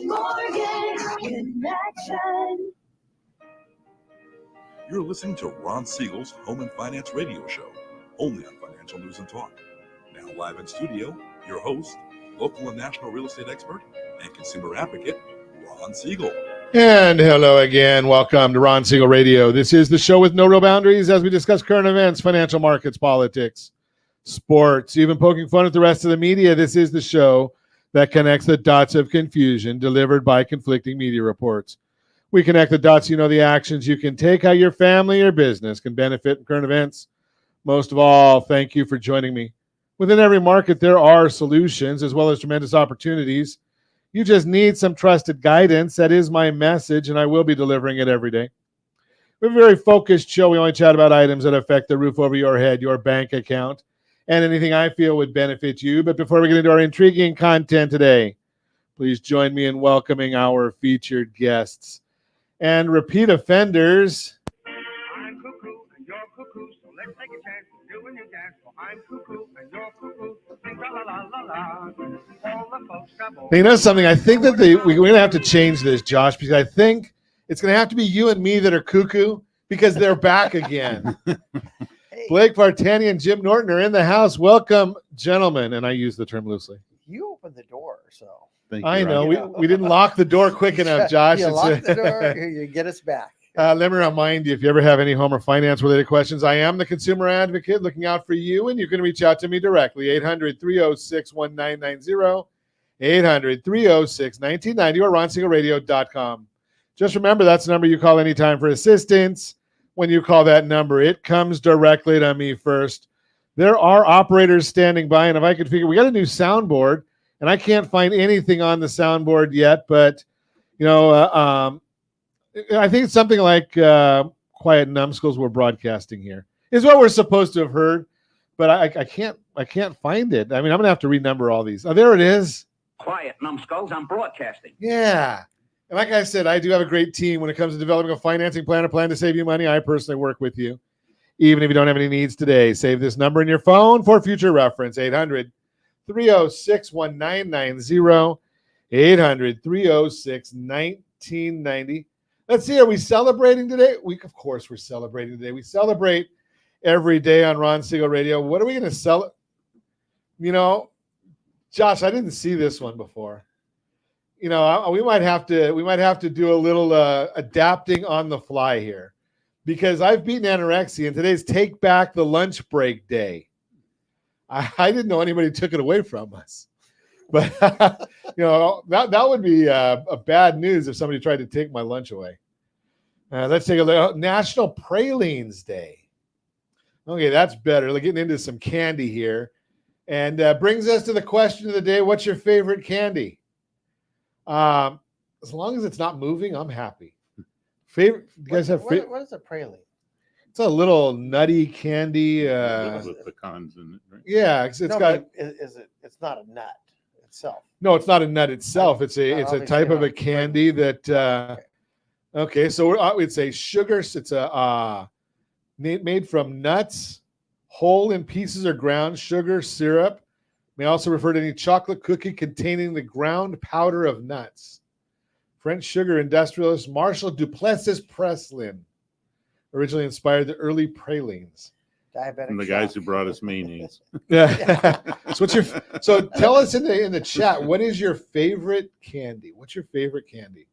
Mortgage Connection. You're listening to Ron Siegel's Home and Finance Radio Show, only on Financial News and Talk. Now live in studio, your host, local and national real estate expert and consumer advocate, Ron Siegel. And hello again. Welcome to Ron Siegel Radio. This is the show with no real boundaries as we discuss current events, financial markets, politics, sports, even poking fun at the rest of the media. This is the show that connects the dots of confusion delivered by conflicting media reports. We connect the dots, you know, the actions you can take, how your family or business can benefit from current events. Most of all, thank you for joining me. Within every market, there are solutions as well as tremendous opportunities. You just need some trusted guidance. That is my message, and I will be delivering it every day. We have a very focused show. We only chat about items that affect the roof over your head, your bank account, and anything I feel would benefit you. But before we get into our intriguing content today, please join me in welcoming our featured guests and repeat offenders. I'm cuckoo and you're cuckoo, so let's take a chance to do a new dance. Well, I'm cuckoo and you're cuckoo, sing la la la la. All the folks come over. You know something? I think that we're going to have to change this, Josh, because I think it's going to have to be you and me that are cuckoo because they're back again. Hey, Blake Vartanian and Jim Norton are in the house. Welcome, gentlemen, and I use the term loosely. you opened the door, so Thank you, I know Ron. we didn't lock the door quick enough, Josh. You It's lock the door, you get us back. Let me remind you, if you ever have any home or finance related questions, I am the consumer advocate looking out for you, and you can reach out to me directly, 800-306-1990, 800-306-1990, or ronsiegelradio.com. Just remember, that's the number you call anytime for assistance. When you call that number, it comes directly to me first. There are operators standing by, and if I could figure, we got a new soundboard, and I can't find anything on the soundboard yet, but, you know, I think it's something like Quiet Numbskulls we're broadcasting here is what we're supposed to have heard, but I can't find it. I mean, I'm gonna have to renumber all these. Oh, there it is. Quiet, numbskulls, I'm broadcasting. Yeah, and like I said, I do have a great team when it comes to developing a financing plan, a plan to save you money. I personally work with you, even if you don't have any needs today. Save this number in your phone for future reference. 800-306-1990, 800-306-1990. Let's see, are we celebrating today? Of course we're celebrating today. We celebrate every day on Ron Siegel Radio. What are we going to celebrate? You know, Josh, I didn't see this one before. You know, we might have to do a little adapting on the fly here, because I've beaten anorexia, and today's Take Back the Lunch Break Day. I didn't know anybody took it away from us. But, you know, that would be a bad news if somebody tried to take my lunch away. Let's take a look. National Pralines Day. Okay, that's better. We're getting into some candy here. And brings us to the question of the day. What's your favorite candy? As long as it's not moving, I'm happy. Favorite? You guys have favorite? What is a praline? It's a little nutty candy. With pecans in it, right? Yeah, it's No, got... is it? It's not a nut itself. No, it's not a nut itself. It's a Obviously type of a not. candy that. Okay, so it's a sugar. It's a made from nuts, whole in pieces or ground sugar syrup. May also refer to any chocolate cookie containing the ground powder of nuts. French sugar industrialist Marshall Duplessis Preslin originally inspired the early pralines. Diabetic. And the guys who shock. brought us mayonnaise. Yeah. So tell us in the chat, what is your favorite candy? What's your favorite candy?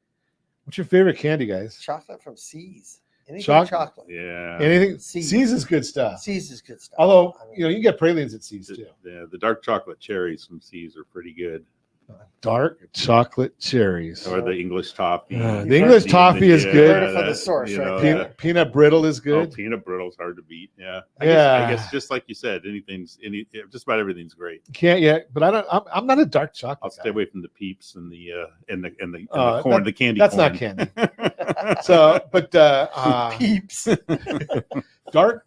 What's your favorite candy, guys? Chocolate from C's. Anything chocolate. Yeah. Anything? C's. C's is good stuff. C's is good stuff. Although, I mean, you know, you can get pralines at C's too. The dark chocolate cherries from C's are pretty good. Dark chocolate cherries. Or the English toffee. The English toffee is heard good. it from the source, you right know, there. Peanut brittle is Oh, good. peanut brittle's hard to beat. Yeah. Yeah. I guess just like you said, just about everything's great. Can't yet, but I'm not a dark chocolate I'll guy. stay away from the peeps and the Oh, corn, the candy. That's corn. not candy. So, but Peeps. dark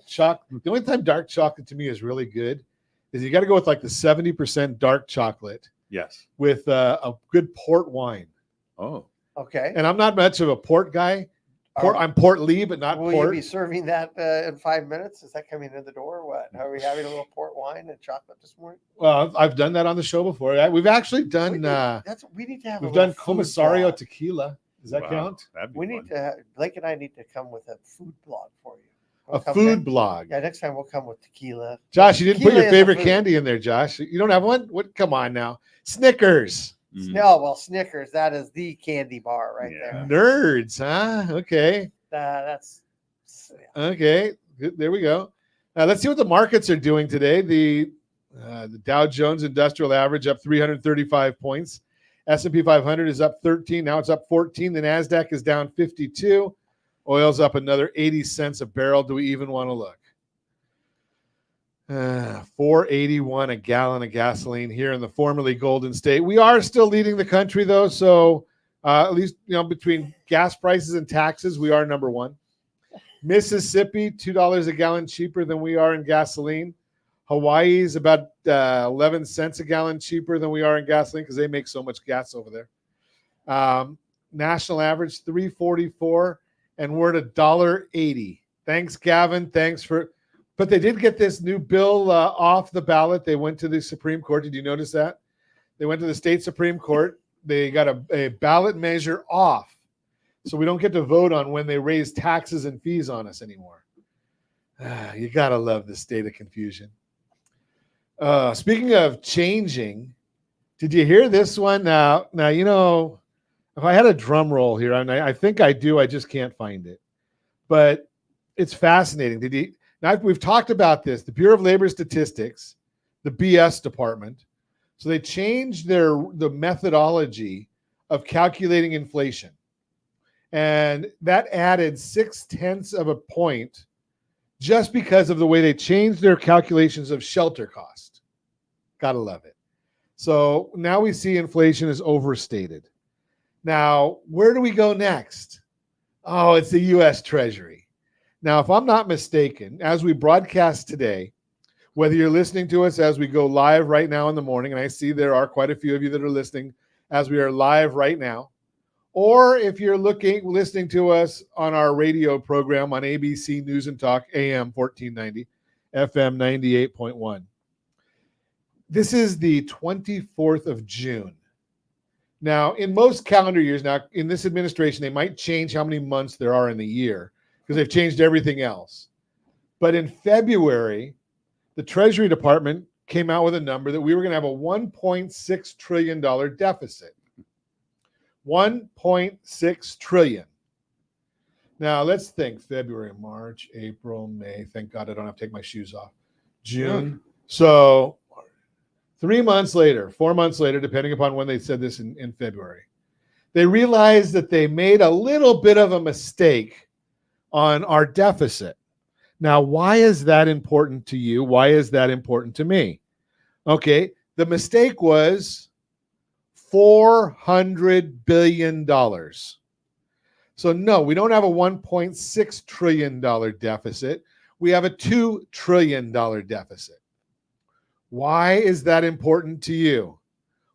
chocolate. The only time dark chocolate to me is really good is you got to go with like the 70% dark chocolate Yes. with a good port wine. Oh. Okay. And I'm not much of a port guy. I'm portly, but not Will port. you be serving that in 5 minutes? Is that coming in the door? Or what? Are we having a little port wine and chocolate this morning? Well, I've done that on the show before. We've actually done. We need to have. We've a done little food Comissario blog. tequila. Does that count? That'd be We fun. need to. Blake and I need to come with a food blog for you. We'll A come food next- blog. Yeah, next time we'll come with tequila. Josh, you didn't put Tequila your is a favorite food. candy in there, Josh. You don't have one? What? Come on now. Snickers. Mm. No, well, Snickers. That is the candy bar right Yeah. there. Nerds, huh? Okay. That's. Okay. There we go. Now let's see what the markets are doing today. The Dow Jones Industrial Average up 335 points. S&P 500 is up 13. Now it's up 14. The NASDAQ is down 52. Oil's up another 80 cents a barrel. Do we even want to look? $4.81 a gallon of gasoline here in the formerly Golden State. We are still leading the country, though. So at least, between gas prices and taxes, we are number one. Mississippi, $2 a gallon cheaper than we are in gasoline. Hawaii is about 11 cents a gallon cheaper than we are in gasoline because they make so much gas over there. National average, $3.44, and we're at $1.80. Thanks, Gavin. But they did get this new bill off the ballot. They went to the Supreme Court. Did you notice that? They went to the state Supreme Court. They got a ballot measure off. So we don't get to vote on when they raise taxes and fees on us anymore. You got to love the state of confusion. Speaking of changing, did you hear this one? Now, if I had a drum roll here, and I think I do, I just can't find it. But it's fascinating. Now, we've talked about this. The Bureau of Labor Statistics, the BS department, so they changed the methodology of calculating inflation. And that added 0.6 of a point just because of the way they changed their calculations of shelter cost. Gotta love it. So now we see inflation is overstated. Now, where do we go next? Oh, it's the U.S. Treasury. Now, if I'm not mistaken, as we broadcast today, whether you're listening to us as we go live right now in the morning, and I see there are quite a few of you that are listening as we are live right now, or if you're listening to us on our radio program on ABC News and Talk, AM 1490, FM 98.1. This is the 24th of June. Now, in most calendar years, now in this administration, they might change how many months there are in the year because they've changed everything else. But in February, the Treasury Department came out with a number that we were going to have a $1.6 trillion deficit. 1.6 trillion. Now let's think February, March, April, May. Thank God I don't have to take my shoes off. June. So 3 months later, 4 months later, depending upon when they said this in February, they realized that they made a little bit of a mistake on our deficit. Now, why is that important to you? Why is that important to me? Okay, the mistake was $400 billion. So no, we don't have a $1.6 trillion deficit. We have a $2 trillion deficit. Why is that important to you?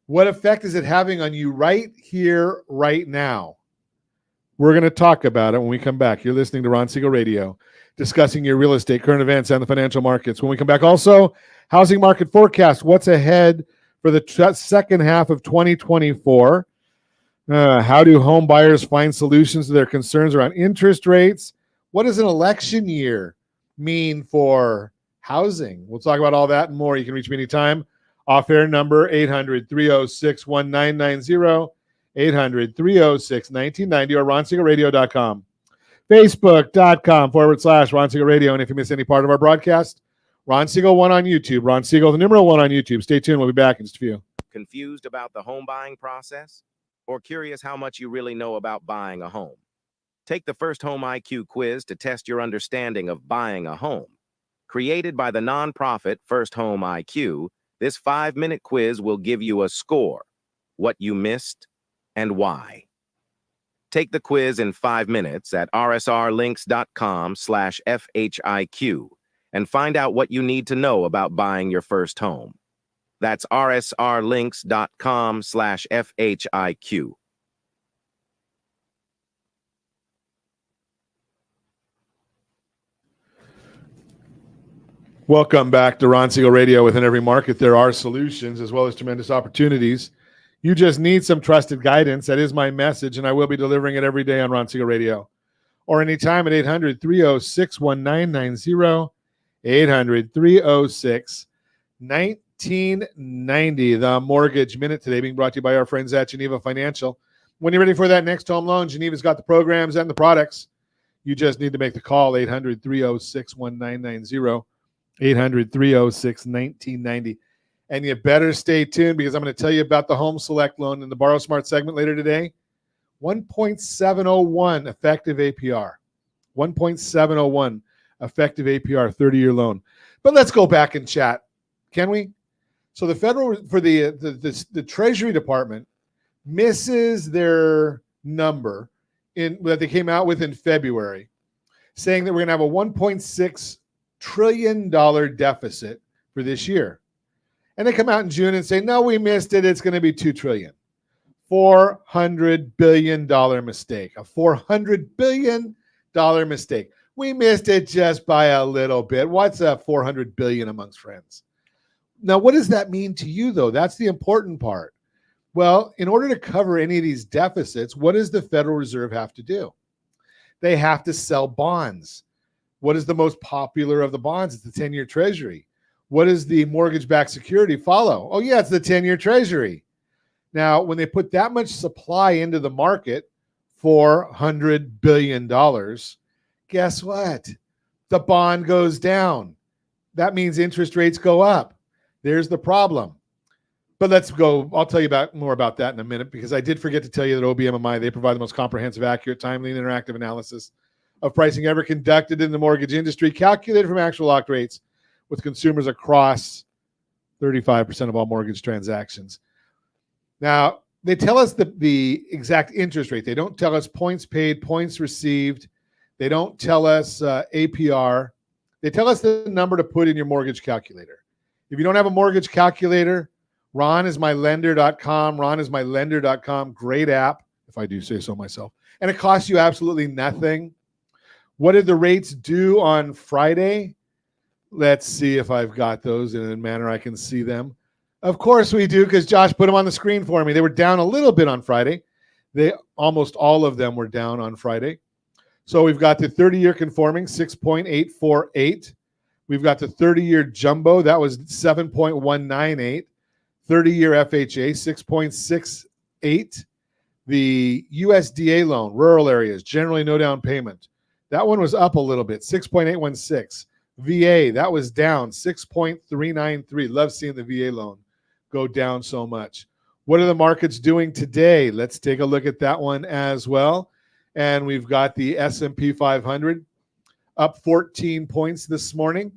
What effect is it having on you right here, right now? We're going to talk about it when we come back. You're listening to Ron Siegel Radio, discussing your real estate, current events, and the financial markets. When we come back, also, housing market forecast, what's ahead for the second half of 2024. How do home buyers find solutions to their concerns around interest rates? What does an election year mean for housing? We'll talk about all that and more. You can reach me anytime. Off-air number 800-306-1990, 800-306-1990, or ronsiegelradio.com. Facebook.com/Ron Siegel Radio. And if you miss any part of our broadcast, Ron Siegel 1 on YouTube. Ron Siegel, the numeral 1 on YouTube. Stay tuned. We'll be back in just a few. Confused about the home buying process? Or curious how much you really know about buying a home? Take the First Home IQ quiz to test your understanding of buying a home. Created by the nonprofit First Home IQ, this 5-minute quiz will give you a score, what you missed, and why. Take the quiz in 5 minutes at rsrlinks.com/FHIQ and find out what you need to know about buying your first home. That's rsrlinks.com/FHIQ. Welcome back to Ron Siegel Radio. Within every market, there are solutions as well as tremendous opportunities. You just need some trusted guidance. That is my message, and I will be delivering it every day on Ron Siegel Radio or anytime at 800-306-1990, 800-306-1990. The Mortgage Minute today being brought to you by our friends at Geneva Financial. When you're ready for that next home loan, Geneva's got the programs and the products. You just need to make the call, 800-306-1990. 800-306-1990. And you better stay tuned because I'm going to tell you about the Home Select loan in the Borrow Smart segment later today. 1.701 effective APR. 1.701 effective APR, 30-year loan. But let's go back and chat, can we? So the the Treasury Department misses their number that they came out with in February, saying that we're going to have a $1.6 trillion deficit for this year. And they come out in June and say, no, we missed it. It's going to be $2 trillion. $400 billion mistake. A $400 billion mistake. We missed it just by a little bit. What's a $400 billion amongst friends? Now, what does that mean to you, though? That's the important part. Well, in order to cover any of these deficits, what does the Federal Reserve have to do? They have to sell bonds. What is the most popular of the bonds? It's the 10-year Treasury. What does the mortgage-backed security follow? Oh, yeah, it's the 10-year Treasury. Now, when they put that much supply into the market, $400 billion, guess what? The bond goes down. That means interest rates go up. There's the problem. But let's go. I'll tell you more about that in a minute because I did forget to tell you that OBMMI, they provide the most comprehensive, accurate, timely, and interactive analysis of pricing ever conducted in the mortgage industry, calculated from actual locked rates with consumers across 35% of all mortgage transactions. Now, they tell us the exact interest rate. They don't tell us points paid, points received. They don't tell us APR. They tell us the number to put in your mortgage calculator. If you don't have a mortgage calculator, ronismylender.com, ronismylender.com, great app, if I do say so myself. And it costs you absolutely nothing. What did the rates do on Friday? Let's see if I've got those in a manner I can see them. Of course we do, because Josh put them on the screen for me. They were down a little bit on Friday. Almost all of them were down on Friday. So we've got the 30-year conforming, 6.848. We've got the 30-year jumbo, that was 7.198. 30-year FHA, 6.68. The USDA loan, rural areas, generally no down payment. That one was up a little bit, 6.816. VA, that was down, 6.393. Love seeing the VA loan go down so much. What are the markets doing today? Let's take a look at that one as well. And we've got the S&P 500 up 14 points this morning.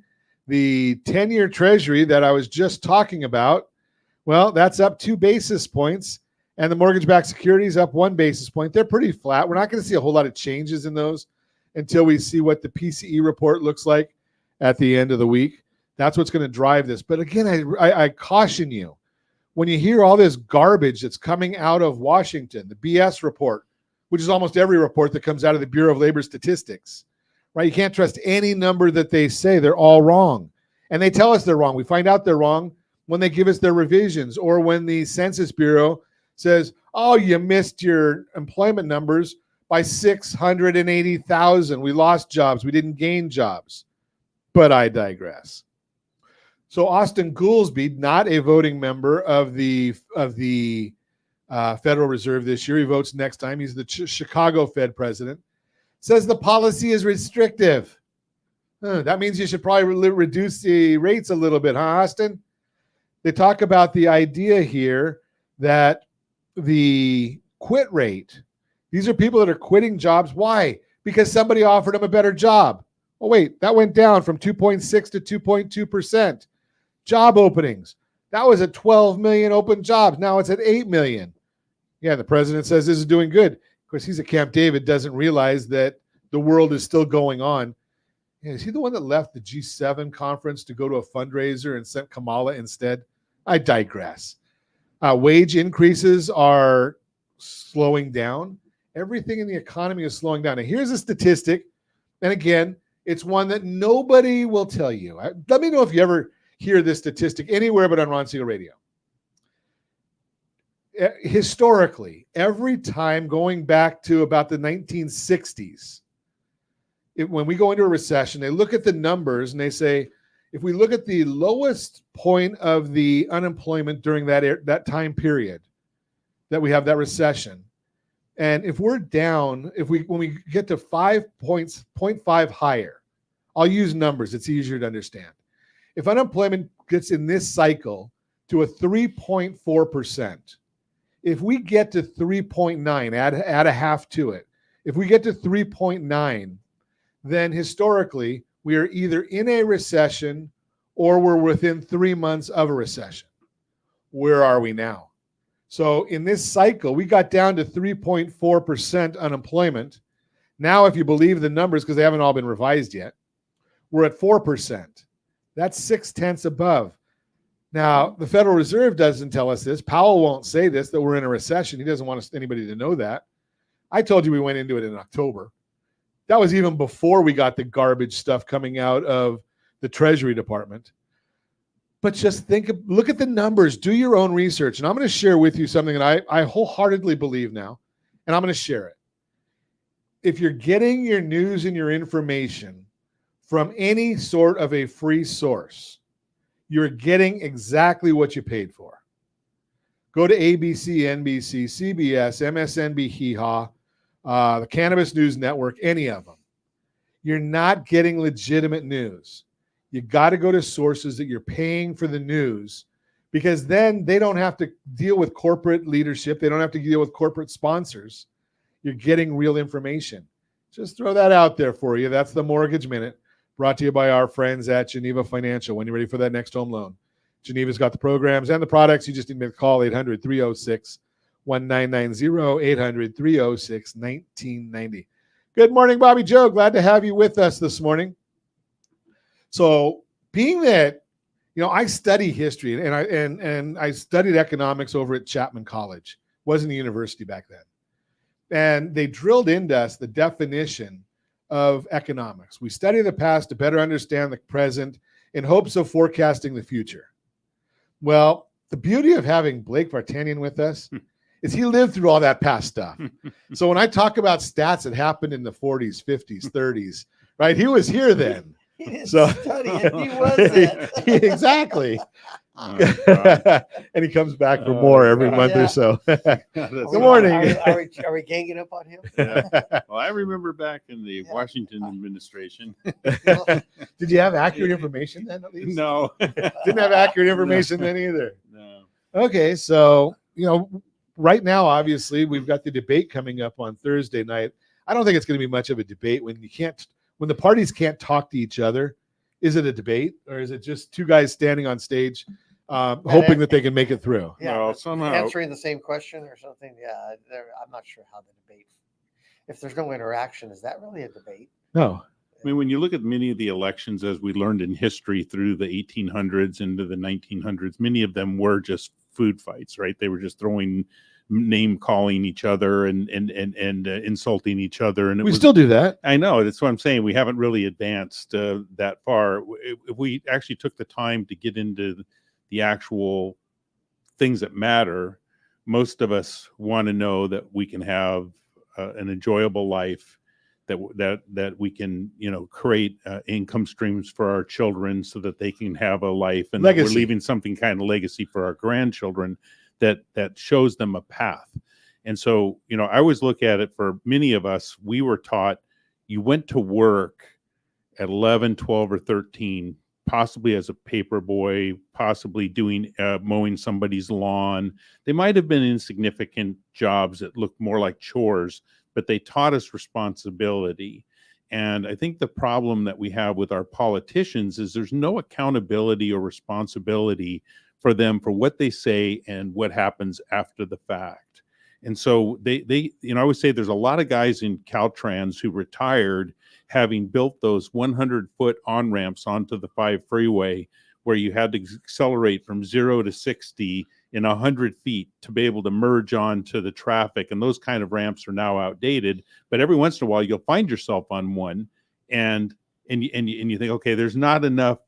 The 10-year Treasury that I was just talking about, well, that's up 2 basis points. And the mortgage-backed securities up 1 basis point. They're pretty flat. We're not going to see a whole lot of changes in those until we see what the PCE report looks like at the end of the week. That's what's going to drive this. But again, I caution you, when you hear all this garbage that's coming out of Washington, the BS report, which is almost every report that comes out of the Bureau of Labor Statistics, right? You can't trust any number that they say. They're all wrong. And they tell us they're wrong. We find out they're wrong when they give us their revisions or when the Census Bureau says, oh, you missed your employment numbers by 680,000. We lost jobs. We didn't gain jobs. But I digress. So Austin Goolsbee, not a voting member of the Federal Reserve this year. He votes next time. He's the Chicago Fed president. Says the policy is restrictive. That means you should probably reduce the rates a little bit, huh, Austin? They talk about the idea here that the quit rate, these are people that are quitting jobs. Why? Because somebody offered them a better job. Oh, wait, that went down from 2.6 to 2.2%. Job openings. That was at 12 million open jobs. Now it's at 8 million. Yeah, the president says this is doing good. Of course, he's at Camp David, doesn't realize that the world is still going on. Yeah, is he the one that left the G7 conference to go to a fundraiser and sent Kamala instead? I digress. Wage increases are slowing down. Everything in the economy is slowing down. And here's a statistic. And again, It's one that nobody will tell you. Let me know if you ever hear this statistic anywhere but on Ron Siegel Radio. Historically, every time going back to about the 1960s, when we go into a recession, they look at the numbers and they say, if we look at the lowest point of the unemployment during that time period that we have that recession, and if we're down, when we get to 0.5 higher, I'll use numbers, it's easier to understand. If unemployment gets in this cycle to a 3.4%, if we get to 3.9, add a half to it. If we get to 3.9, then historically, we are either in a recession or we're within 3 months of a recession. Where are we now? So in this cycle, we got down to 3.4% unemployment. Now, if you believe the numbers, because they haven't all been revised yet, we're at 4%. That's 0.6 above. Now, the Federal Reserve doesn't tell us this. Powell won't say this, that we're in a recession. He doesn't want anybody to know that. I told you we went into it in October. That was even before we got the garbage stuff coming out of the Treasury Department. But just look at the numbers, do your own research. And I'm going to share with you something that I wholeheartedly believe now, and I'm going to share it. If you're getting your news and your information from any sort of a free source, you're getting exactly what you paid for. Go to ABC, NBC, CBS, MSNBC, Hee-Haw, the Cannabis News Network, any of them. You're not getting legitimate news. You got to go to sources that you're paying for the news, because then they don't have to deal with corporate leadership. They don't have to deal with corporate sponsors. You're getting real information. Just throw that out there for you. That's the Mortgage Minute, brought to you by our friends at Geneva Financial. When you're ready for that next home loan, Geneva's got the programs and the products. You just need to call 800-306-1990, 800-306-1990. Good morning, Bobby Joe. Glad to have you with us this morning. So, being that, I study history and I studied economics over at Chapman College. Wasn't a university back then. And they drilled into us the definition of economics. We study the past to better understand the present in hopes of forecasting the future. Well, the beauty of having Blake Vartanian with us is he lived through all that past stuff. So when I talk about stats that happened in the 40s, 50s, 30s, right? He was here then. He didn't So study it. He was it. exactly. Oh, And he comes back for more every God. month or so. That's Good morning. Are we ganging up on him? Yeah. Well, I remember back in the Washington administration. Did you have accurate information then, at least? No. Didn't have accurate information then either. No. Okay, so, right now, obviously, we've got the debate coming up on Thursday night. I don't think it's going to be much of a debate when the parties can't talk to each other. Is it a debate, or is it just two guys standing on stage hoping that they can make it through? Yeah, Well, but somehow- answering the same question or something. Yeah, I'm not sure how the debate. If there's no interaction, is that really a debate? No. I mean, when you look at many of the elections, as we learned in history through the 1800s into the 1900s, many of them were just food fights, right? They were just throwing, name calling each other and insulting each other. And We still do that. I know, that's what I'm saying. We haven't really advanced that far. If we actually took the time to get into the actual things that matter, most of us want to know that we can have an enjoyable life, that we can, create income streams for our children so that they can have a life, and that we're leaving something kind of legacy for our grandchildren that shows them a path. And so, I always look at it, for many of us, we were taught you went to work at 11, 12, or 13, possibly as a paper boy, possibly doing mowing somebody's lawn. They might have been insignificant jobs that looked more like chores, but they taught us responsibility. And I think the problem that we have with our politicians is there's no accountability or responsibility for them for what they say and what happens after the fact. And so they I always say there's a lot of guys in Caltrans who retired having built those 100-foot on-ramps onto the 5 freeway, where you had to accelerate from 0 to 60 in 100 feet to be able to merge onto the traffic. And those kind of ramps are now outdated, but every once in a while you'll find yourself on one, and and you think, okay, there's not enough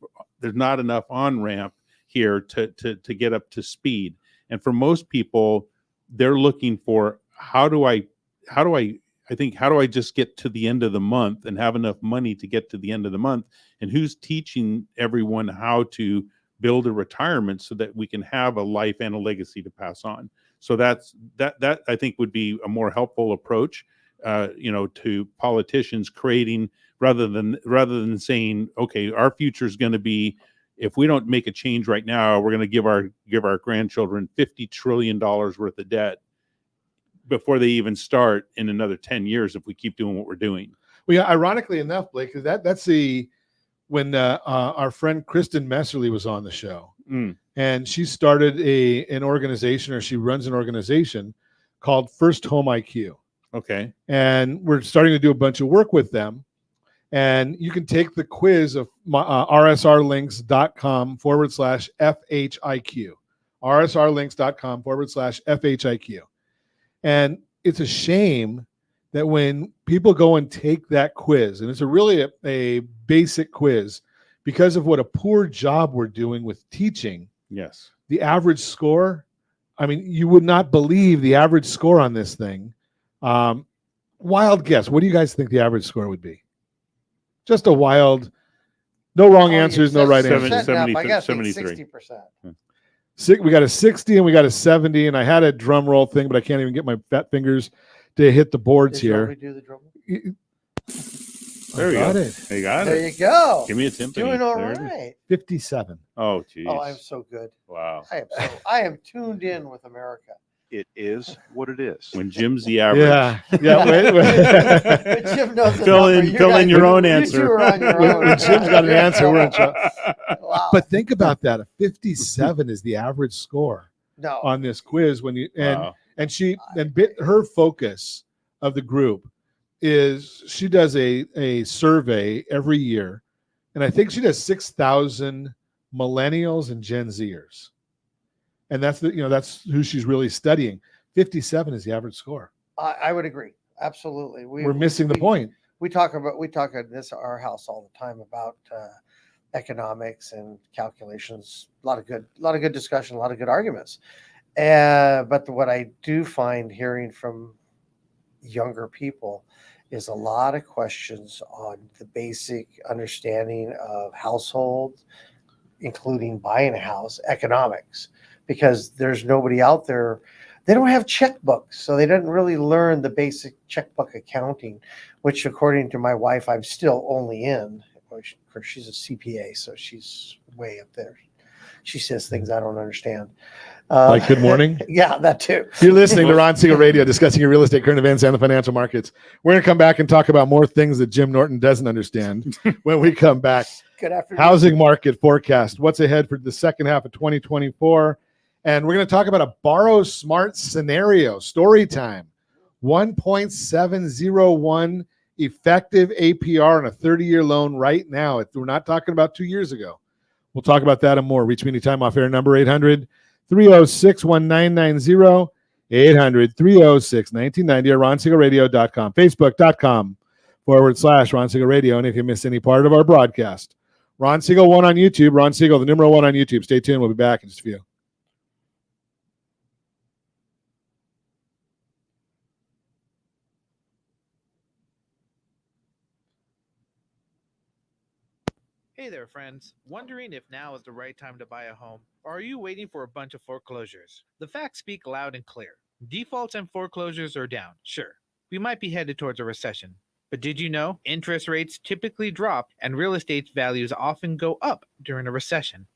on ramp here to get up to speed. And for most people, they're looking for how do I just get to the end of the month and have enough money to get to the end of the month, and who's teaching everyone how to build a retirement so that we can have a life and a legacy to pass on. So that I think would be a more helpful approach, to politicians creating, rather than saying, okay, our future is going to be, if we don't make a change right now, we're going to give our grandchildren $50 trillion worth of debt before they even start in another 10 years if we keep doing what we're doing. Well, yeah, ironically enough, Blake, that's when our friend Kristen Messerly was on the show, and she started an organization, or she runs an organization called First Home IQ. Okay. And we're starting to do a bunch of work with them. And you can take the quiz of rsrlinks.com/FHIQ. rsrlinks.com/FHIQ. And it's a shame that when people go and take that quiz, and it's really a basic quiz, because of what a poor job we're doing with teaching, yes, the average score, I mean, you would not believe the average score on this thing. Wild guess. What do you guys think the average score would be? Just a wild, no wrong answers, no right answers. 73. 60%. We got a 60 and we got a 70, and I had a drum roll thing, but I can't even get my fat fingers to hit the boards here. Do the drum roll? There you go. It. There you go. Give me a timpani. Doing all right. 57. Oh, geez. Oh, I'm so good. Wow. I am tuned in with America. It is what it is. When Jim's the average. Yeah. Wait. But Jim knows the fill number. in your own You answer. two are on your own. When Jim's got an answer, we're in trouble. Wow. But think about that. A 57 is the average score No. on this quiz. When you Wow. and her focus of the group is she does a survey every year, and I think she does 6,000 millennials and Gen Zers, and that's that's who she's really studying. 57 is the average score. I would agree. Absolutely. We're missing the point. We talk at our house all the time about economics and calculations. A lot of good discussion, a lot of good arguments. But what I do find hearing from younger people is a lot of questions on the basic understanding of household, including buying a house, economics, because there's nobody out there. They don't have checkbooks, so they didn't really learn the basic checkbook accounting, which according to my wife, I'm still only in. Of course, she's a CPA, so she's way up there. She says things I don't understand. Like good morning? Yeah, that too. You're listening to Ron Siegel Radio, discussing your real estate, current events, and the financial markets. We're going to come back and talk about more things that Jim Norton doesn't understand when we come back. Good afternoon. Housing market forecast. What's ahead for the second half of 2024? And we're going to talk about a borrow smart scenario. Story time. 1.701 effective APR on a 30-year loan right now. We're not talking about 2 years ago. We'll talk about that and more. Reach me anytime off air number 800-306-1990, 800-306-1990, or RonSiegelRadio.com, Facebook.com/Ron Siegel Radio. And if you miss any part of our broadcast, Ron Siegel 1 on YouTube, Ron Siegel, the number 1 on YouTube. Stay tuned. We'll be back in just a few. Hey there, friends. Wondering if now is the right time to buy a home, or are you waiting for a bunch of foreclosures? The facts speak loud and clear. Defaults and foreclosures are down, sure. We might be headed towards a recession. But did you know interest rates typically drop and real estate values often go up during a recession?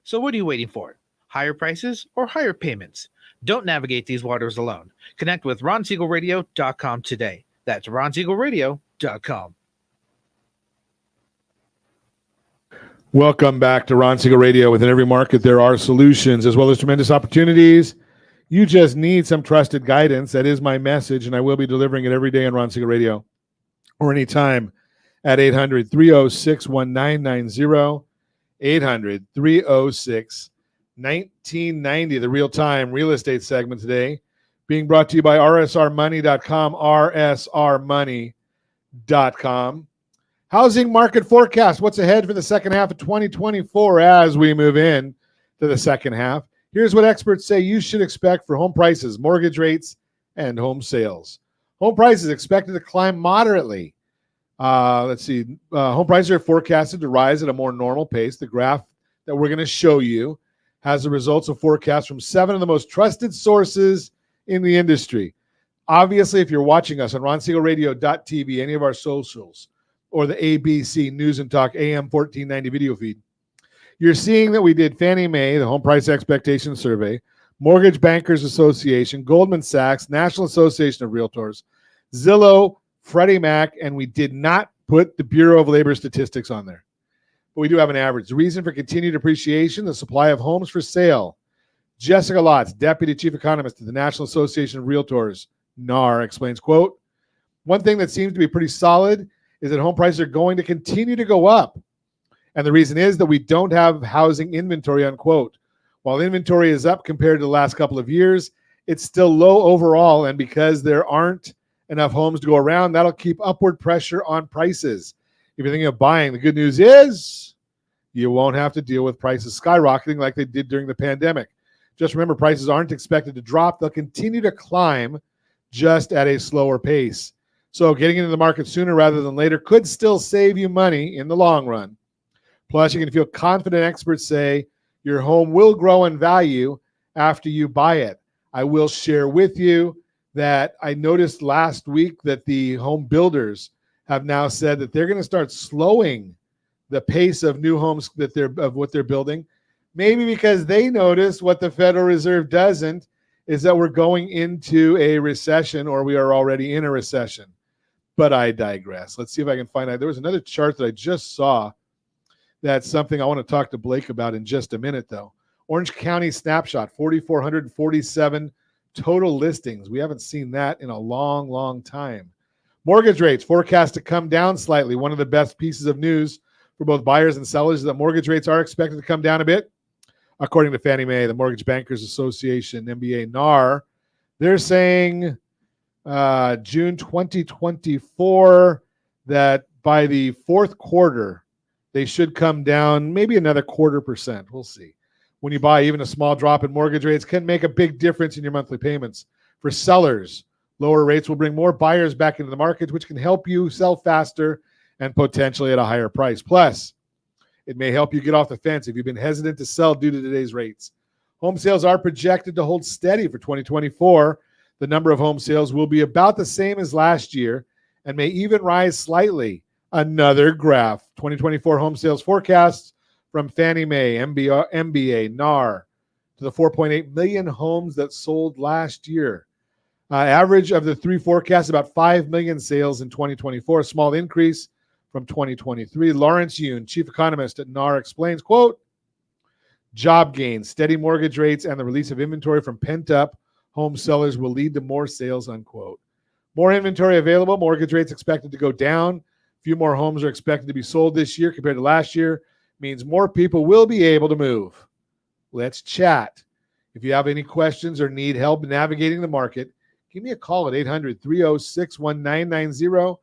So what are you waiting for? Higher prices or higher payments? Don't navigate these waters alone. Connect with RonSiegelRadio.com today. That's RonSiegelRadio.com. Welcome back to Ron Siegel Radio. Within every market, there are solutions as well as tremendous opportunities. You just need some trusted guidance. That is my message, and I will be delivering it every day on Ron Siegel Radio or anytime at 800-306-1990, 800-306-1990, the real-time real estate segment today, being brought to you by rsrmoney.com, rsrmoney.com. Housing market forecast. What's ahead for the second half of 2024 as we move in to the second half? Here's what experts say you should expect for home prices, mortgage rates, and home sales. Home prices expected to climb moderately. Home prices are forecasted to rise at a more normal pace. The graph that we're going to show you has the results of forecasts from 7 of the most trusted sources in the industry. Obviously, if you're watching us on RonSiegelRadio.tv, any of our socials, or the ABC News and Talk AM 1490 video feed, you're seeing that we did Fannie Mae, the Home Price Expectation Survey, Mortgage Bankers Association, Goldman Sachs, National Association of Realtors, Zillow, Freddie Mac, and we did not put the Bureau of Labor Statistics on there. But we do have an average. The reason for continued appreciation, the supply of homes for sale. Jessica Lotz, Deputy Chief Economist at the National Association of Realtors, NAR, explains, quote, one thing that seems to be pretty solid is that home prices are going to continue to go up. And the reason is that we don't have housing inventory, unquote. While inventory is up compared to the last couple of years, it's still low overall. And because there aren't enough homes to go around, that'll keep upward pressure on prices. If you're thinking of buying, the good news is you won't have to deal with prices skyrocketing like they did during the pandemic. Just remember, prices aren't expected to drop. They'll continue to climb just at a slower pace. So getting into the market sooner rather than later could still save you money in the long run. Plus, you can feel confident. Experts say your home will grow in value after you buy it. I will share with you that I noticed last week that the home builders have now said that they're going to start slowing the pace of new homes of what they're building. Maybe because they notice what the Federal Reserve doesn't, is that we're going into a recession, or we are already in a recession. But I digress. Let's see if I can find out. There was another chart that I just saw. That's something I want to talk to Blake about in just a minute, though. Orange County snapshot, 4,447 total listings. We haven't seen that in a long, long time. Mortgage rates forecast to come down slightly. One of the best pieces of news for both buyers and sellers is that mortgage rates are expected to come down a bit. According to Fannie Mae, the Mortgage Bankers Association, MBA NAR, they're saying June 2024 that by the fourth quarter, they should come down maybe another 0.25%. We'll see. When you buy, even a small drop in mortgage rates can make a big difference in your monthly payments. For sellers, lower rates will bring more buyers back into the market, which can help you sell faster and potentially at a higher price. Plus, it may help you get off the fence if you've been hesitant to sell due to today's rates. Home sales are projected to hold steady for 2024. The number of home sales will be about the same as last year and may even rise slightly. Another graph, 2024 home sales forecasts from Fannie Mae, MBA, NAR, to the 4.8 million homes that sold last year. Average of the three forecasts, about 5 million sales in 2024, a small increase from 2023. Lawrence Yoon, chief economist at NAR, explains, quote, job gains, steady mortgage rates, and the release of inventory from pent-up home sellers will lead to more sales, unquote. More inventory available, mortgage rates expected to go down. A few more homes are expected to be sold this year compared to last year. Means more people will be able to move. Let's chat. If you have any questions or need help navigating the market, give me a call at 800-306-1990,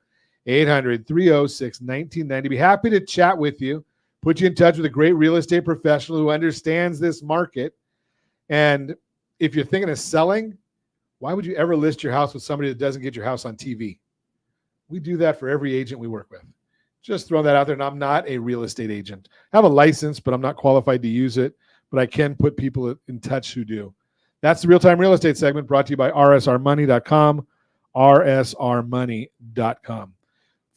800-306-1990. Be happy to chat with you, put you in touch with a great real estate professional who understands this market. And if you're thinking of selling, why would you ever list your house with somebody that doesn't get your house on TV? We do that for every agent we work with. Just throw that out there. And I'm not a real estate agent. I have a license, but I'm not qualified to use it. But I can put people in touch who do. That's the Real-Time Real Estate segment brought to you by rsrmoney.com, rsrmoney.com.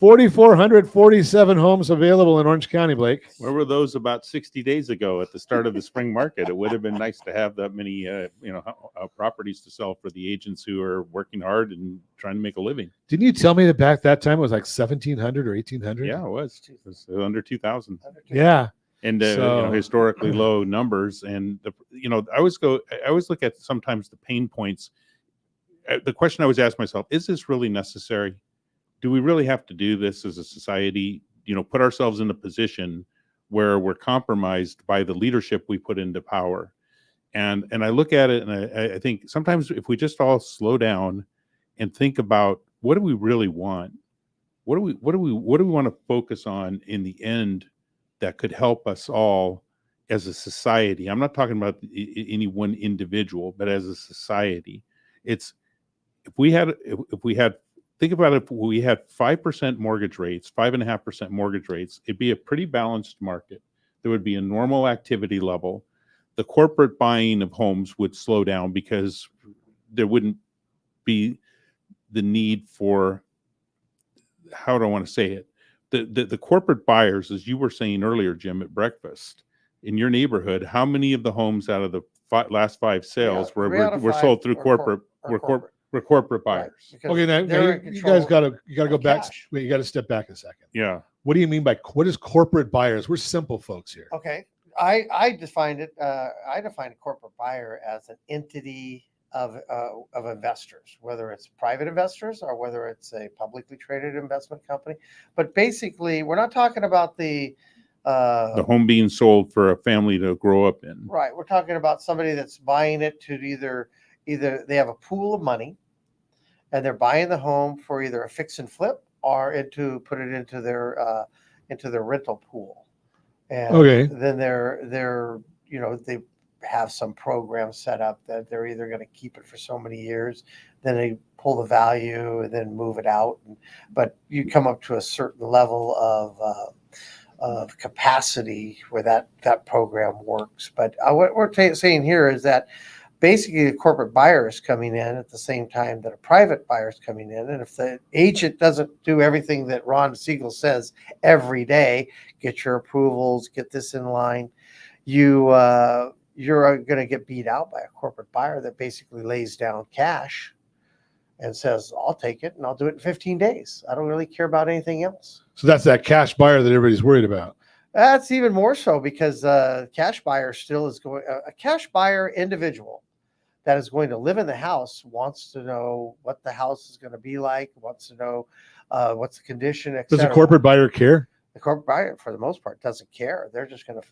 4,447 homes available in Orange County, Blake. Where were those about 60 days ago at the start of the spring market? It would have been nice to have that many properties to sell for the agents who are working hard and trying to make a living. Didn't you tell me that back that time it was like 1,700 or 1,800? Yeah, it was. It was under 2,000. Yeah. And historically low numbers. And I always look at sometimes the pain points. The question I always ask myself, is this really necessary? Do we really have to do this as a society? Put ourselves in a position where we're compromised by the leadership we put into power. And I look at it and I think sometimes if we just all slow down and think about what do we really want? what do we want to focus on in the end that could help us all as a society? I'm not talking about any one individual, but as a society. It's if we had think about it, if we had 5% mortgage rates, 5.5% mortgage rates, it'd be a pretty balanced market. There would be a normal activity level. The corporate buying of homes would slow down because there wouldn't be the need for, how do I want to say it? The corporate buyers, as you were saying earlier, Jim, at breakfast, in your neighborhood, how many of the homes out of the last 5 sales were sold through corporate buyers? Right, Okay, now you guys got to go back. cash. Wait, you got to step back a second. Yeah. What do you mean by what is corporate buyers? We're simple folks here. Okay, I defined it. I define a corporate buyer as an entity of investors, whether it's private investors or whether it's a publicly traded investment company. But basically, we're not talking about the home being sold for a family to grow up in. right. We're talking about somebody that's buying it to either they have a pool of money, and they're buying the home for either a fix and flip or put it into their rental pool. And Okay. then they're they have some program set up that they're either going to keep it for so many years, then they pull the value and then move it out. But you come up to a certain level of capacity where that program works. But what we're saying here is that basically the corporate buyer is coming in at the same time that a private buyer is coming in. And if the agent doesn't do everything that Ron Siegel says every day, get your approvals, get this in line, you're going to get beat out by a corporate buyer that basically lays down cash and says, I'll take it and I'll do it in 15 days. I don't really care about anything else. So that's that cash buyer that everybody's worried about. That's even more so because cash buyer still is going, a cash buyer individual that is going to live in the house wants to know what the house is going to be like, wants to know what's the condition, et Does a cetera. corporate buyer care? The corporate buyer, for the most part, doesn't care. They're just going to,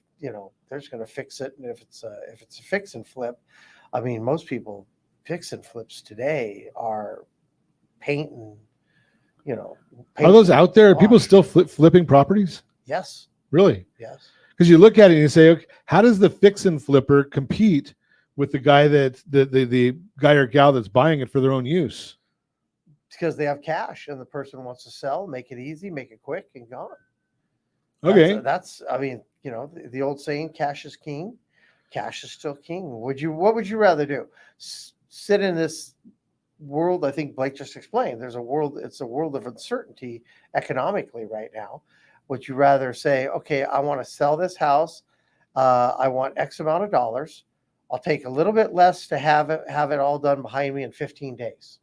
fix it. And if it's a fix and flip, I mean, most people fix and flips today are painting, Are those out there? Are people still flipping properties? Yes. Really? Yes. Because you look at it and you say, okay, how does the fix and flipper compete with the guy the guy or gal that's buying it for their own use? Because they have cash and the person wants to sell, make it easy, make it quick, and gone. Okay. That's I mean, the old saying, cash is king. Cash is still king. What would you rather do? Sit in this world? I think Blake just explained. It's a world of uncertainty economically right now. Would you rather say, okay, I want to sell this house. I want X amount of dollars. I'll take a little bit less to have it all done behind me in 15 days.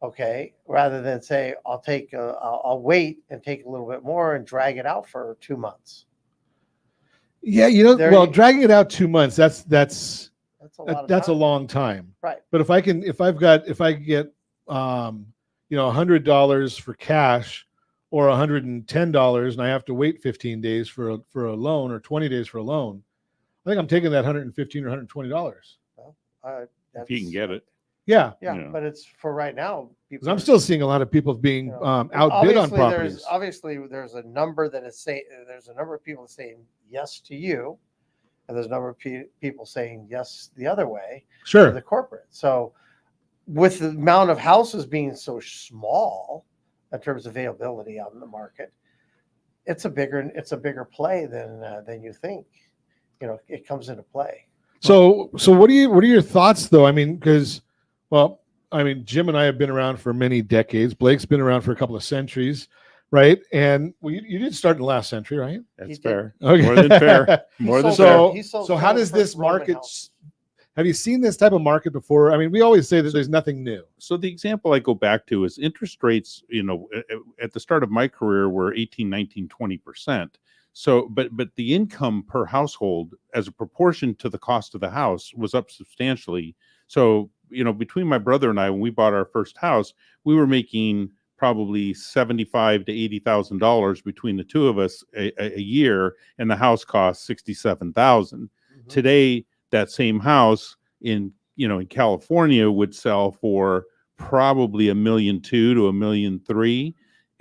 Okay, rather than say I'll wait and take a little bit more and drag it out for 2 months. Yeah, dragging it out 2 months, that's a long time. Right. But if I get $100 for cash or $110 and I have to wait 15 days for a loan or 20 days for a loan, I think I'm taking that $115 or $120. Well, if you can get it. Yeah. But it's for right now. Because I'm still seeing a lot of people being outbid on properties. There's a number that is saying, there's a number of people saying yes to you, and there's a number of people saying yes the other way. Sure. To the corporate. So with the amount of houses being so small in terms of availability on the market, it's a bigger play than you think. It comes into play. So what are your thoughts though? I mean, because Jim and I have been around for many decades. Blake's been around for a couple of centuries, right? And you did start in the last century, right? That's fair. Okay. More than fair. More than fair. So how does this market? Have you seen this type of market before? I mean, we always say that there's nothing new. So the example I go back to is interest rates, at the start of my career were 18, 19, 20%. So, but the income per household as a proportion to the cost of the house was up substantially. So, between my brother and I, when we bought our first house, we were making probably $75,000 to $80,000 between the two of us a year, and the house cost $67,000. Mm-hmm. Today, that same house in California would sell for probably $1.2 million to $1.3 million,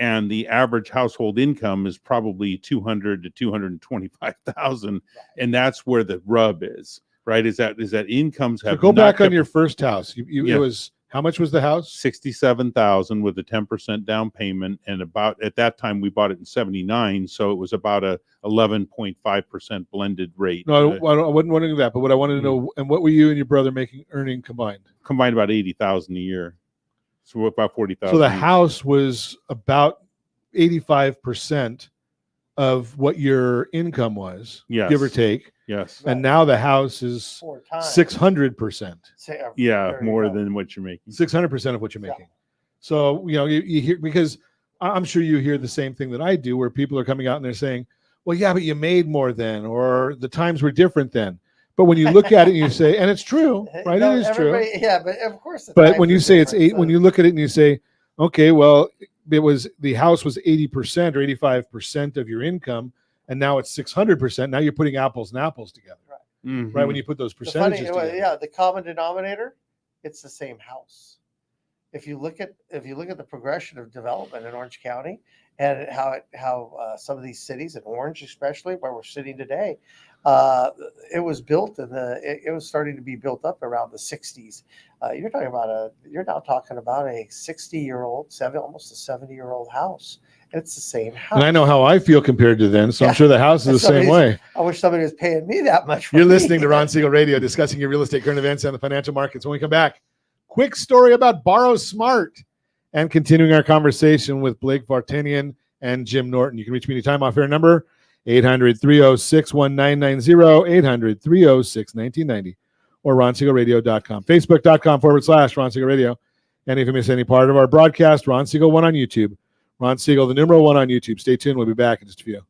and the average household income is probably 200 to 225,000, and that's where the rub is, right? Is that incomes have So go back on kept- your first house. Yeah. It was, how much was the house? 67,000 with a 10% down payment, and about at that time we bought it in 79, so it was about a 11.5% blended rate. No, I wouldn't want to do that. But what I wanted to know, and what were you and your brother earning combined? Combined about 80,000 a year, so about 40,000. So the each. house was about 85% of what your income was, Yes. give or take. Yes. And now the house is 4 times. 600%. Yeah, There you more go. than what you're making. 600% of what you're making. So, you hear, because I'm sure you hear the same thing that I do, where people are coming out and they're saying, well, yeah, but you made more then, or the times were different then. But when you look at it and you say, and it's true, right? No, It is true. Yeah, but of course. the But times when are you say it's different, eight, when so- you look at it and you say, okay, well, the house was 80% or 85% of your income, and now it's 600%. Now you're putting apples and apples together, Mhm. right? When you put those The funny, percentages together. yeah, the common denominator, it's the same house. If you look at the progression of development in Orange County and how some of these cities, in Orange especially, where we're sitting today, it was built it was starting to be built up around the 60s. You're now talking about a 60-year-old, almost a 70-year-old house. It's the same house. And I know how I feel compared to then, so I'm Yeah. sure the house is the same way. I wish somebody was paying me that much. For You're me. listening to Ron Siegel Radio, discussing your real estate, current events, and the financial markets. When we come back, quick story about Borrow Smart, and continuing our conversation with Blake Vartanian and Jim Norton. You can reach me anytime off air number 800-306-1990, 800-306-1990, or ronsiegelradio.com, facebook.com/Ron Siegel Radio. And if you miss any part of our broadcast, Ron Siegel 1 on YouTube. Ron Siegel, the numeral 1 on YouTube. Stay tuned. We'll be back in just a few.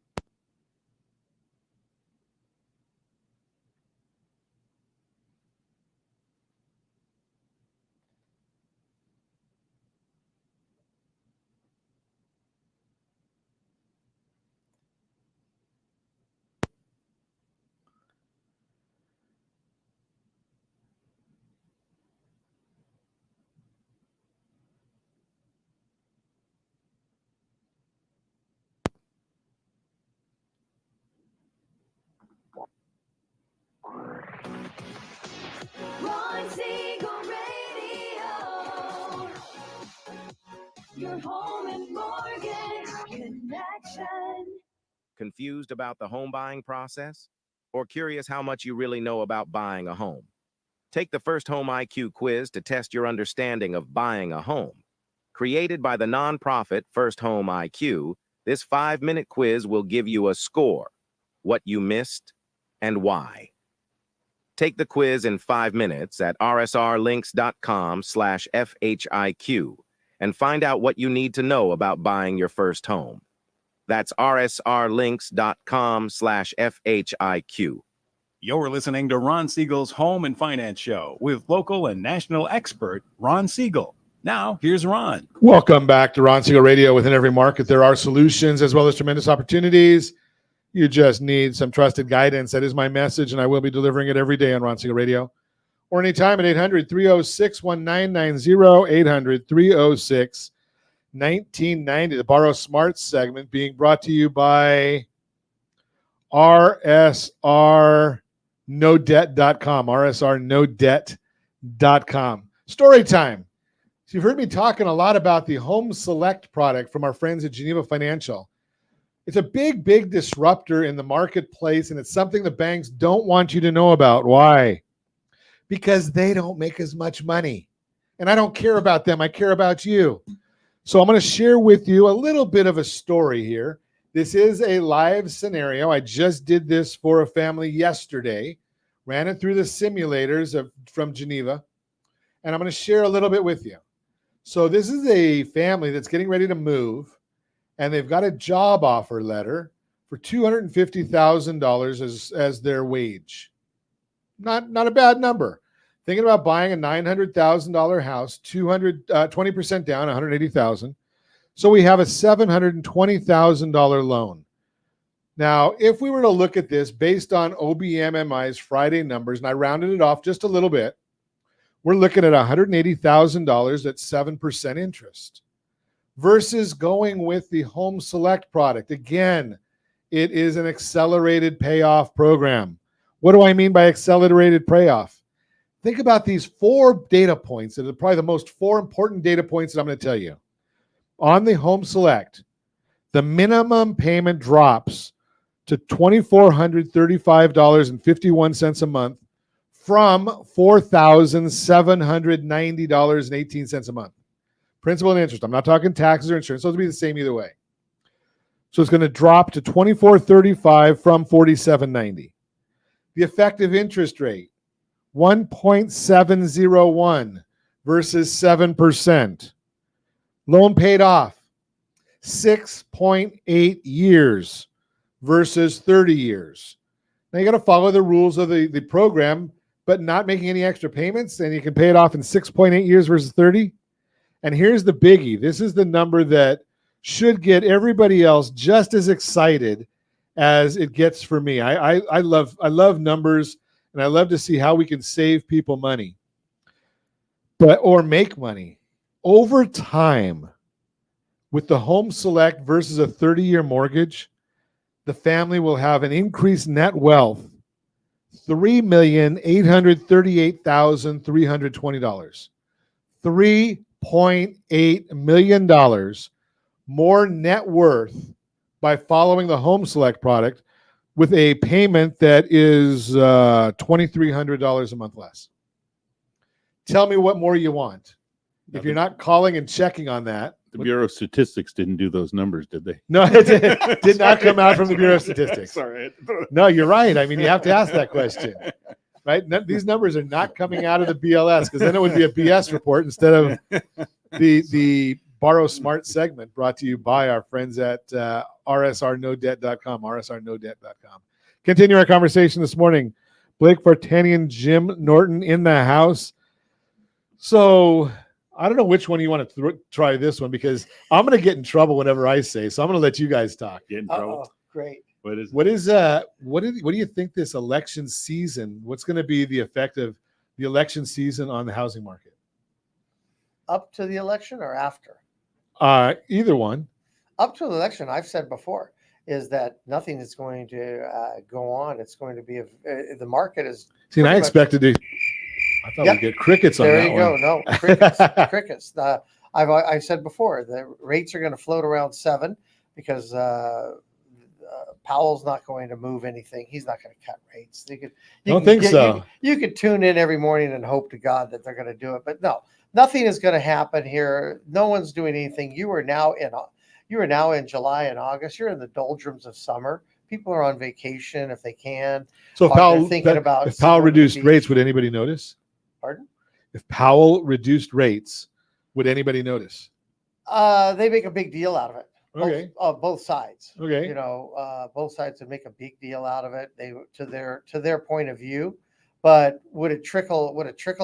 Ron Siegel Radio. Your home and mortgage connection. Confused about the home buying process? Or curious how much you really know about buying a home? Take the First Home IQ quiz to test your understanding of buying a home. Created by the nonprofit First Home IQ, this 5-minute quiz will give you a score, what you missed, and why. Take the quiz in 5 minutes at rsrlinks.com/FHIQ and find out what you need to know about buying your first home. That's rsrlinks.com/FHIQ. You're listening to Ron Siegel's Home and Finance Show with local and national expert Ron Siegel. Now, here's Ron. Welcome back to Ron Siegel Radio. Within every market, there are solutions as well as tremendous opportunities. You just need some trusted guidance. That is my message, and I will be delivering it every day on Ron Siegel Radio, or anytime at 800-306-1990, 800-306-1990. The Borrow Smart segment being brought to you by rsrnodebt.com, rsrnodebt.com. Story time. So you've heard me talking a lot about the Home Select product from our friends at Geneva Financial. It's a big, big disruptor in the marketplace, and it's something the banks don't want you to know about. Why? Because they don't make as much money. And I don't care about them. I care about you. So I'm going to share with you a little bit of a story here. This is a live scenario. I just did this for a family yesterday, ran it through the simulators from Geneva, and I'm going to share a little bit with you. So this is a family that's getting ready to move, and they've got a job offer letter for $250,000 as their wage. Not a bad number. Thinking about buying a $900,000 house, 20% down, $180,000. So we have a $720,000 loan. Now, if we were to look at this based on OBMMI's Friday numbers, and I rounded it off just a little bit, we're looking at $180,000 at 7% interest versus going with the Home Select product. Again, it is an accelerated payoff program. What do I mean by accelerated payoff? Think about these 4 data points that are probably the most 4 important data points that I'm going to tell you. On the Home Select, the minimum payment drops to $2,435.51 a month from $4,790.18 a month. Principal and interest. I'm not talking taxes or insurance. Those will be the same either way. So it's going to drop to $2,435 from $4,790. The effective interest rate, 1.701 versus 7%. Loan paid off, 6.8 years versus 30 years. Now you got to follow the rules of the program, but not making any extra payments, and you can pay it off in 6.8 years versus 30. And here's the biggie. This is the number that should get everybody else just as excited as it gets for me. I love numbers, and I love to see how we can save people money, or make money. Over time, with the Home Select versus a 30-year mortgage, the family will have an increased net wealth, $3,838,320. $3.8 million more net worth by following the Home Select product with a payment that is $2,300 a month less. Tell me what more you want. If you're not calling and checking on that. The Bureau of Statistics didn't do those numbers, did they? No, it did not come out from the Bureau of Statistics. Sorry. No, you're right. I mean, you have to ask that question, right? These numbers are not coming out of the BLS, because then it would be a BS report instead of the Borrow Smart segment brought to you by our friends at rsrnodebt.com, rsrnodebt.com. Continue our conversation this morning. Blake Vartanian, Jim Norton in the house. So I don't know which one you want to try this one, because I'm going to get in trouble whenever I say, so I'm going to let you guys talk. Get in trouble. Oh, great. What is what do you think this election season, what's going to be the effect of the election season on the housing market? Up to the election or after? Either one. Up to the election, I've said before, is that nothing is going to go on. It's going to be the market is. See, and I expected to. I thought we'd get crickets on that one. There you go. No, crickets. Crickets. I've said before, the rates are going to float around 7 because Powell's not going to move anything. He's not going to cut rates. You could tune in every morning and hope to God that they're going to do it, but no, nothing is going to happen here. No one's doing anything. You are now in July and August. You're in the doldrums of summer. People are on vacation if they can. So if Powell reduced beach. rates, would anybody notice? Pardon? If Powell reduced rates, would anybody notice? They make a big deal out of it. Okay. Both sides. Okay. Both sides would make a big deal out of it. They to their point of view. But would it trickle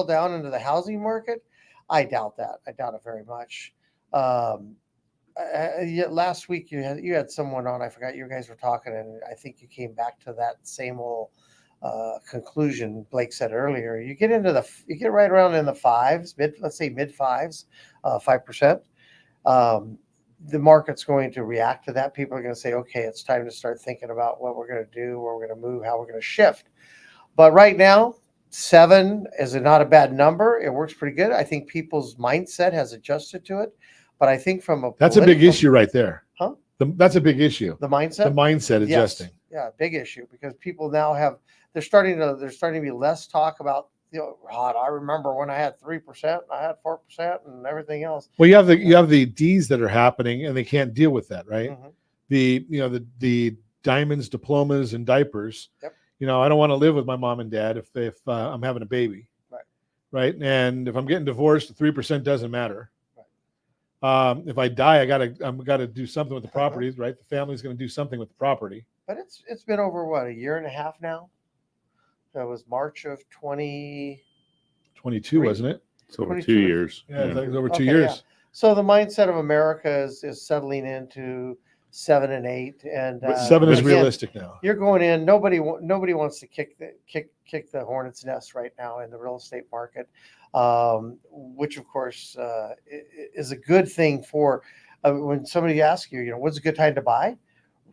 down into the housing market? I doubt that. I doubt it very much. Last week you had someone on. I forgot you guys were talking, and I think you came back to that same old conclusion Blake said earlier. You get right around in the fives, let's say mid fives, 5%. The market's going to react to that. People are going to say, okay, it's time to start thinking about what we're going to do, where we're going to move, how we're going to shift. But right now, 7 is not a bad number. It works pretty good. I think people's mindset has adjusted to it. But I think that's a big issue right there. Huh? That's a big issue. The mindset? The mindset adjusting. Yes. Yeah, big issue, because people now there's starting to be less talk about, God, I remember when I had 3%, I had 4% and everything else. Well, you have the D's that are happening, and they can't deal with that, right? Mm-hmm. The diamonds, diplomas, and diapers. Yep. I don't want to live with my mom and dad if I'm having a baby. Right. And if I'm getting divorced, 3% doesn't matter. Right. If I die, I'm gotta do something with the properties, right? The family's going to do something with the property. But it's been over a year and a half now. That was March of 2022, wasn't it? It's over 2 years. Yeah, I think it was over 2 years. Yeah. So the mindset of America is settling into 7 and 8, and but 7 is realistic now. You're going in. Nobody wants to kick the hornet's nest right now in the real estate market, which of course is a good thing for when somebody asks you, what's a good time to buy?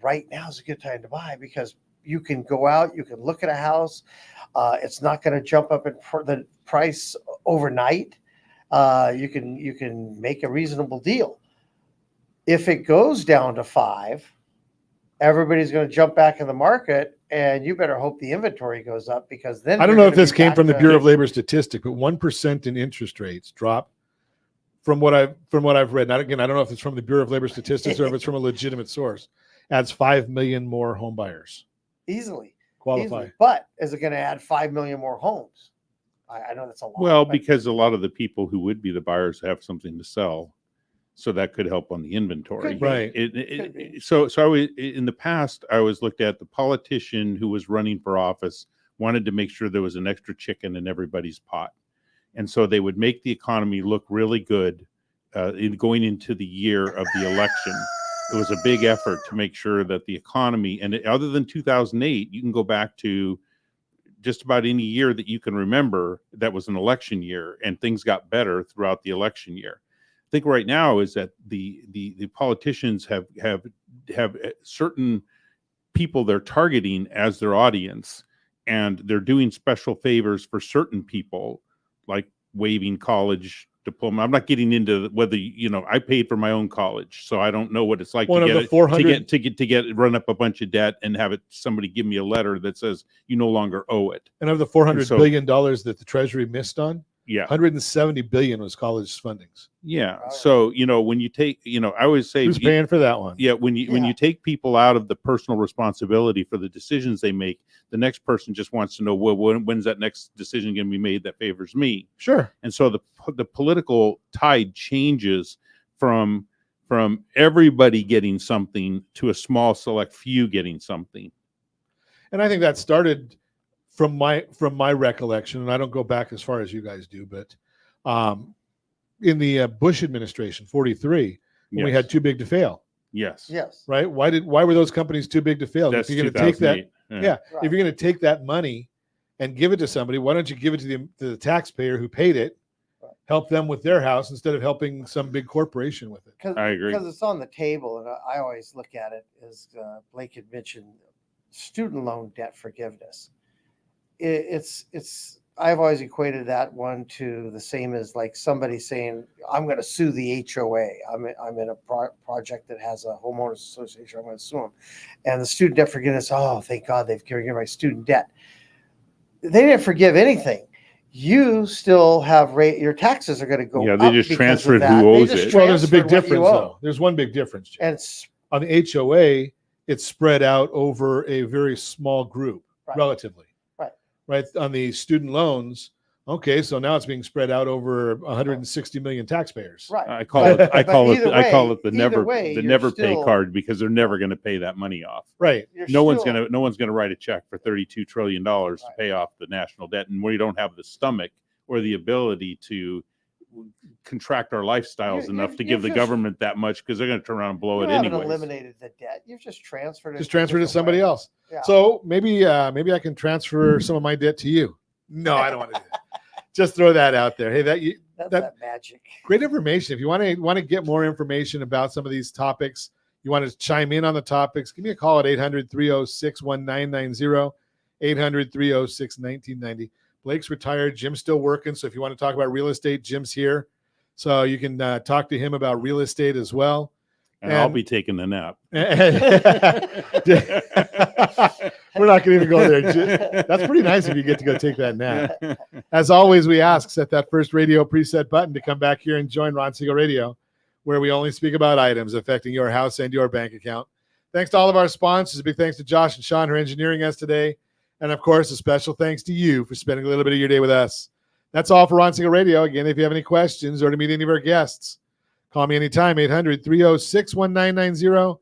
Right now is a good time to buy because you can go out, you can look at a house. It's not going to jump up in the price overnight. You can make a reasonable deal. If it goes down to 5, everybody's going to jump back in the market, and you better hope the inventory goes up because then I don't know if this came from the Bureau of Labor statistic, but 1% in interest rates drop from what I've read. Now, again, I don't know if it's from the Bureau of Labor statistics or if it's from a legitimate source. Adds 5 million more home buyers. Easily Qualify. But is it going to add 5 million more homes? I know that's a lot. Well, because a lot of the people who would be the buyers have something to sell, so that could help on the inventory. Right. So I was, in the past, I was looked at the politician who was running for office wanted to make sure there was an extra chicken in everybody's pot, and so they would make the economy look really good going into the year of the election. It was a big effort to make sure that the economy, and other than 2008, you can go back to just about any year that you can remember that was an election year, and things got better throughout the election year. I think right now is that the politicians have certain people they're targeting as their audience, and they're doing special favors for certain people, like waiving college diploma. I'm not getting into whether I paid for my own college, so I don't know what it's like to get run up a bunch of debt and have somebody give me a letter that says you no longer owe it. And of the $400 billion that the Treasury missed on, yeah, 170 billion was college fundings. Yeah. So, when you take, I always say, who's paying for that one? Yeah. When you take people out of the personal responsibility for the decisions they make, the next person just wants to know, well, when's that next decision going to be made that favors me? Sure. And so the political tide changes from everybody getting something to a small select few getting something. And I think that started from my recollection, and I don't go back as far as you guys do, but in the Bush administration, 43, when we had too big to fail. Yes. Yes. Right. Why were those companies too big to fail? That's if you're going to take that, right. If you're going to take that money and give it to somebody, why don't you give it to the taxpayer who paid it, help them with their house instead of helping some big corporation with it? I agree. Because it's on the table, and I always look at it as Blake had mentioned, student loan debt forgiveness. I've always equated that one to the same as like somebody saying, I'm going to sue the HOA. I'm in a project that has a homeowners association. I'm going to sue them. And the student debt forgiveness, oh, thank God they've forgiven my student debt. They didn't forgive anything. You still have your taxes are going to go up. Yeah, they just transferred who owes it. Well, there's a big difference, though. There's one big difference, Jim. And on the HOA, it's spread out over a very small group, relatively. Right. On the student loans, okay, so now it's being spread out over 160 million taxpayers. Right. I call it the never pay card, because they're never going to pay that money off. Right. No one's going to write a check for $32 trillion to pay off the national debt, and we don't have the stomach or the ability to contract our lifestyles enough to give the government that much, because they're going to turn around and blow it anyway. You haven't eliminated the debt. You've just transferred it. Just transferred it to somebody else. Yeah. So maybe I can transfer some of my debt to you. No, I don't want to do that. Just throw that out there. Hey, that magic. Great information. If you want to get more information about some of these topics, you want to chime in on the topics, give me a call at 800-306-1990, 800-306-1990. Blake's retired. Jim's still working. So if you want to talk about real estate, Jim's here. So you can talk to him about real estate as well. And I'll be taking a nap. We're not going to even go there. That's pretty nice if you get to go take that nap. As always, we ask, set that first radio preset button to come back here and join Ron Siegel Radio, where we only speak about items affecting your house and your bank account. Thanks to all of our sponsors. A big thanks to Josh and Sean who are engineering us today. And, of course, a special thanks to you for spending a little bit of your day with us. That's all for Ron Siegel Radio. Again, if you have any questions or to meet any of our guests, call me anytime, 800-306-1990,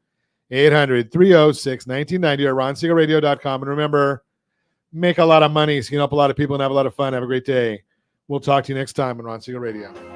800-306-1990, or ronsiegelradio.com. And remember, make a lot of money so you can help a lot of people and have a lot of fun. Have a great day. We'll talk to you next time on Ron Siegel Radio.